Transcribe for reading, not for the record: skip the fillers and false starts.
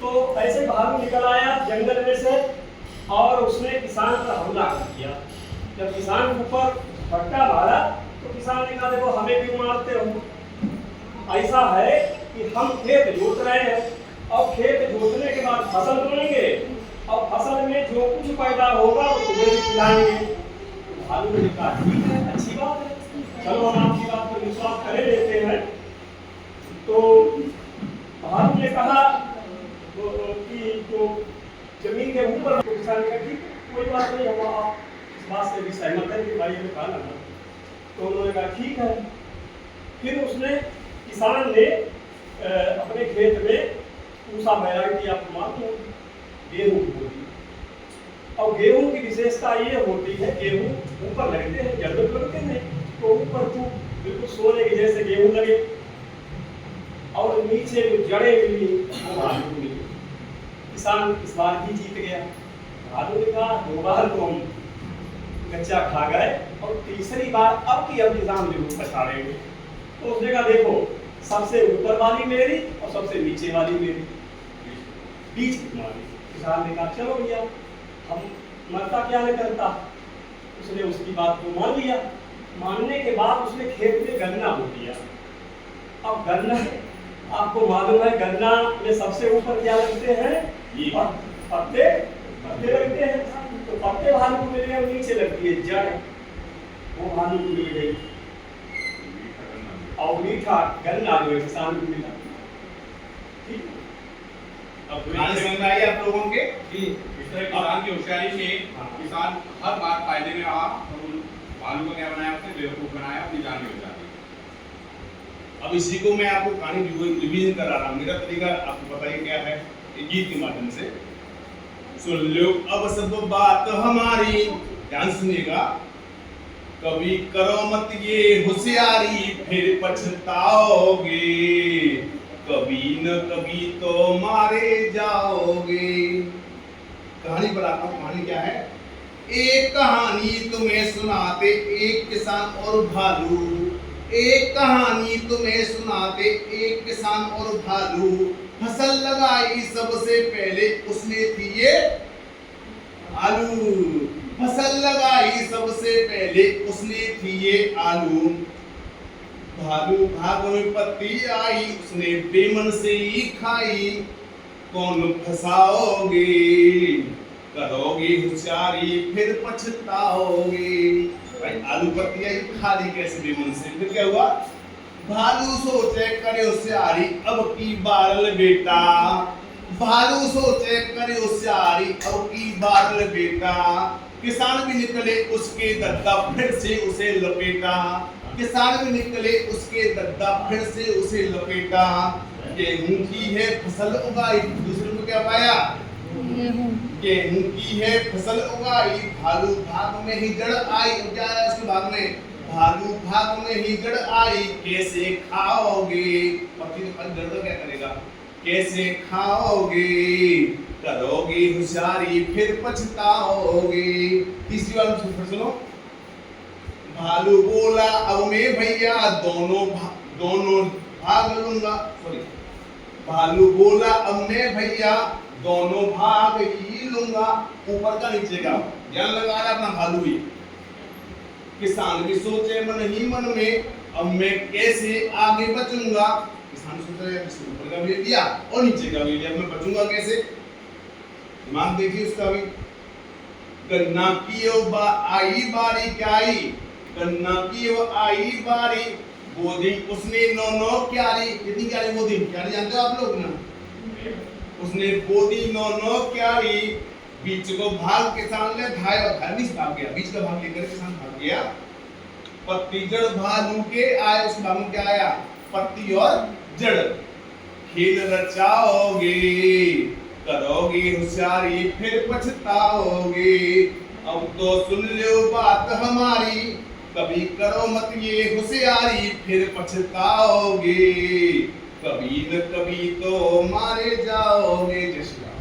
तो ऐसे भालू निकल आया जंगल में से और उसने किसान पर हमला कर दिया। जब किसान के ऊपर फटका मारा तो किसान ने कहा देखो हमें क्यों मारते हो, ऐसा है कि हम खेत जोत रहे हैं और खेत जोतने के बाद फसल बोएंगे और फसल में जो कुछ पैदा होगा वो तुम्हें भी खिलाएंगे। भालू ने कहा ठीक है, अच्छी बात है, चलो हम आपकी बात पर विश्वास कर लेते हैं। तो भालू ने कहा कि जो जमीन के ऊपर किसान ने कहा ठीक है कोई बात नहीं, हम आप इस बात से भी सहमत है कि भाई हमें खाना ना। तो उन्होंने कहा ठीक है। फिर उसने किसान ने अपने खेत में पूछा गया कि आप मानो गेहूँ बोती, और गेहूँ की विशेषता ये होती है गेहूँ ऊपर लगते हैं, जड़ में लगते हैं तो ऊपर तो बिल्कुल सोने के जैसे गेहूँ लगे और नीचे जो जड़ें मिली वो भालू को मिली। किसान इस बार भी जीत गया। भालू ने कहा दो बार तो हम कच्चा खा गए और तीसरी बार अब किसान जरूर पछाड़ेंगे। तो उसने कहा देखो सबसे ऊपर वाली मेरी और सबसे नीचे वाली मेरी, बीच की तुम्हारी। किसान ने कहा चलो भैया हम मरता क्या नहीं करता। उसने उसकी बात को मान लिया। मानने के बाद उसने खेत में गन्ना बो दिया। अब गन्ना आपको मालूम है गन्ना में सबसे ऊपर क्या लगते हैं, पत्ते पत्ते लगते हैं। तो पत्ते भालू को मिले और नीचे लगती है जड़, वो भालू को मिल गई और मीठा गन्ना जो किसान को मिला। ठीक अब कहानी समझ में आई आप लोगों के कि इस तरह किसान की होशियारी से किसान हर बार फायदे में रहा और भालू को क्या बनाया, उसने बेवकूफ बनाया, अपनी जान भी बचा दी। अब इसी को मैं आपको कहानी रिवीजन करा रहा हूँ। मेरा तरीका आपको बताइए क्या है, एक गीत के माध्यम से सुन लो अब सब बात हमारी, ध्यान सुनिएगा। कभी करो मत ये होशियारी फिर पछताओगे, कभी न कभी तो मारे जाओगे। कहानी बताता हूँ, कहानी क्या है। एक कहानी तुम्हें सुनाते एक किसान और भालू, एक कहानी तुम्हें सुनाते एक किसान और भालू। फसल लगाई सबसे पहले उसने थी ये आलू, फसल लगाई सबसे पहले उसने थी ये आलू। भालू भाग में पत्ती आई उसने बेमन से ही खाई, कौन फंसाओगे, करोगे होशियारी फिर पछताओगे। भाई आलू पत्ती आई खाली कैसे बेमन से, फिर क्या हुआ। भालू सोचे करे होशियारी अब की बार बेटा, भालू सोचे करे होशियारी अब की बार बेटा। किसान भी निकले उसके दद्दा फिर से उसे लपेटा, किसान भी निकले उसके दद्दा फिर से उसे लपेटा। गेहूं की है फसल उगाई, दूसरे को क्या पाया, गेहूं की है फसल उगाई, भालू भाग में ही जड़ आई। क्या है इसके भाग में, भालू भाग में ही जड़ आई, कैसे खाओगे। पत्ती तो जड़ क्या करेगा, कैसे खाओगे, करोगे होशियारी फिर पछताओगे। तीसरी बार सुनो। भालू बोला अब मैं भैया दोनों भाग लूंगा, सॉरी। भालू बोला अब मैं भैया दोनों भाग ही लूंगा। ऊपर का नीचे का ध्यान लगा रहा अपना भालू भी। किसान भी सोचे मन ही मन में अब मैं कैसे आगे बचूंगा। किसान सोच रहे हैं ऊपर का भी लिया और नीचे का भी लिया, मैं बचूंगा कैसे। दिमाग देखिए उसका भी। गन्ना की आई बारी क्या आई, गन्ना की आई बारी, वो दिन उसने नौ क्यारी। कितनी क्यारी वो दिन, क्यारी जानते हो आप लोग ना। उसने बोदी नौ क्यारी, बीच को भाग किसान ने भाई और घर बीच भाग गया, बीच का भाग लेकर किसान भाग गया। पत्ती जड़ भालू के आए, उस भाग में क्या आया, पत्ती और जड़। खेल रचाओगे, करोगे होशियारी फिर पछताओगे। अब तो सुन लो बात हमारी, कभी करो मत ये होशियारी फिर पछताओगे, कभी न कभी तो मारे जाओगे। जय श्री राम।